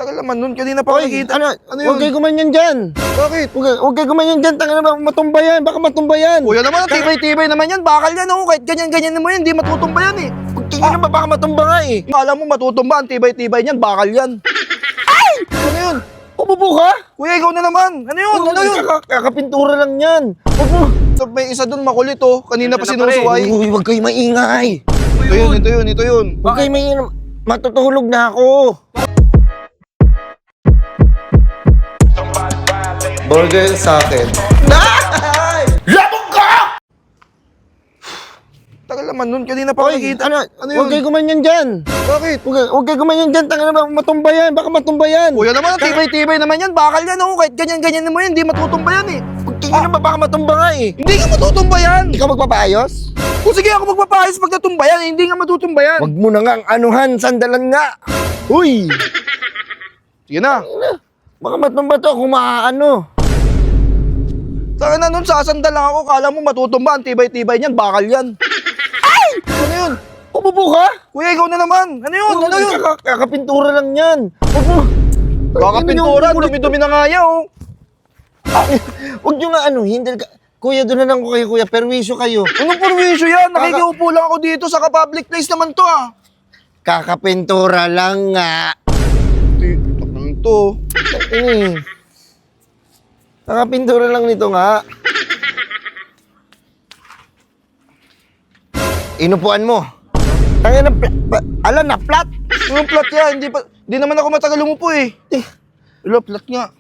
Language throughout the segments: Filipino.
Tagal naman nun, kanina pa ako nakita. Ano yun? Huwag kayo gumanyan dyan. Bakit? Huwag kayo gumanyan dyan. Tanga na, matumba yan. Baka matumba yan. Kuya naman, tibay-tibay naman yan. Bakal yan, oh. Kahit ganyan-ganyan mo yan, hindi matutumba yan, eh. Tingin na ba, baka matumba nga eh. Alam mo, matutumba, ang tibay-tibay niyan, bakal yan. Ay! Ano yun? Umupo ka? Kuya, ikaw na naman. Ano yun? Ano yun? Kakapintura lang yan. Huwag mo. May isa dun makulit, oh. Kanina pa sinusuway. Uy, huwag kayo maingay. Ito yun. Huwag kayo maingay. Matutulog na ako. Burger sa akin. Labog ka! Tagal naman nun, kanina pa ako nakita. Ano yun? Huwag kayo gumanyan dyan. Bakit? Huwag kayo gumanyan dyan. Tanga na, matumba yan. Baka matumba yan. Kuya naman, tibay-tibay naman yan. Bakal yan, oh. Kahit ganyan-ganyan mo yan, hindi matutumba yan, eh. Tingin na ba, baka matumba nga eh. Hindi nga matutumba yan. Ikaw magpapaayos? O sige, ako magpapayos pag natumba yan, eh. Hindi nga matutumba yan. Huwag mo na nga ang anuhan. Sandalan nga. Uy! Sige na. Baka matumba to kung maaano. Sa akin na nun, sasandal lang ako. Kala mo matutumba, ang tibay-tibay niyan, bakal yan. Ay! Ano yun? Umupo ka? Kuya, ikaw na naman. Ano yun? Ano yun? Kakapintura lang yan. Huwag mo. Kakapintura, dumi-dumi na nga yan, oh. Huwag nyo nga hindi ka. Kuya, doon na lang ko kayo, kuya. Perwisyo kayo. Anong perwisyo yan? Nakikiupo lang ako dito sa public place naman to, ah. Kakapintura lang nga. Ano to? Kakapintura lang nito nga. Inupuan mo. Tangina na flat. Anong plat yan? Hindi naman ako matagal umupo, eh. Wala, plat nga.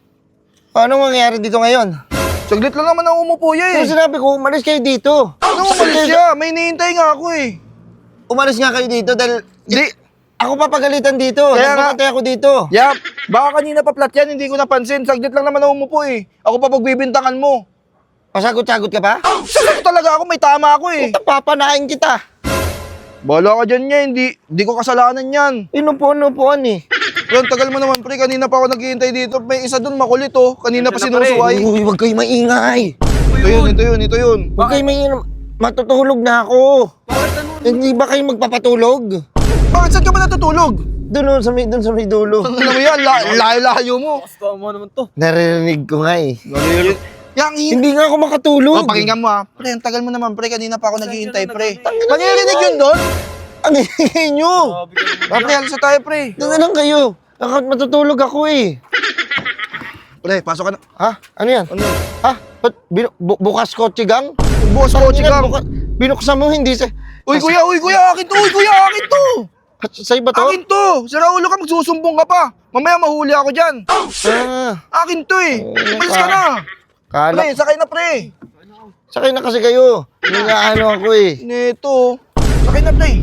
Paano mangyayari dito ngayon? Saglit lang naman ako umupo, eh. Kung sinabi ko, umalis kayo dito. Ano umalis siya? May hinihintay nga ako, eh. Umalis nga kayo dito dahil Di. ako papagalitan dito. Kaya nga. Nagpapatay ako dito. Yap, baka kanina pa plat yan, hindi ko napansin. Saglit lang naman ako umupo, eh. Ako pa pagbibintangan mo. Pasagot-sagot ka pa? Sasagot talaga ako, may tama ako, eh. Papanain kita. Bahala ka dyan niya, hindi ko kasalanan yan. Inupuan eh. Pero tagal mo naman, pre, kanina pa ako naghihintay dito. May isa dun makulit, oh. Kanina pa sinusuway. Uy, huwag kayo maingay. Ito yun. Huwag kayo maingay. Matutulog na ako. Hindi ba kayo magpapatulog? Bakit saan ka ba natutulog? Doon sa may dulo. Ano mo yan? Layo-layo mo. Naririnig ko nga eh. Hindi Hindi nga ako makatulog. Oh, pakinggan mo, ha. Pre, ang tagal mo naman, pre. Kanina pa ako naghihintay, pre. Nangyarinig yun doon? Ang hingay nyo. Pre, alis na tayo, pre. Doon na lang kayo. Matutulog ako eh. Pre, pasok ka na. Ha? Ano yan? Ano? Ha? Ba't bukas kotse gang? Bukas kotse gang. Binuksan mo hindi sa... Uy, kuya, akin to. Uy, kuya, akin to. Sa'yo ba to? Akin to. Si Raulo ka, magsusumbong ka pa. Mamaya mahuli ako dyan. Akin to, eh. Malis ka na. Kala. Pre, sakay na, pre. Sakay na kasi kayo. Nagaano ako eh. Neto. Sakay na, pre.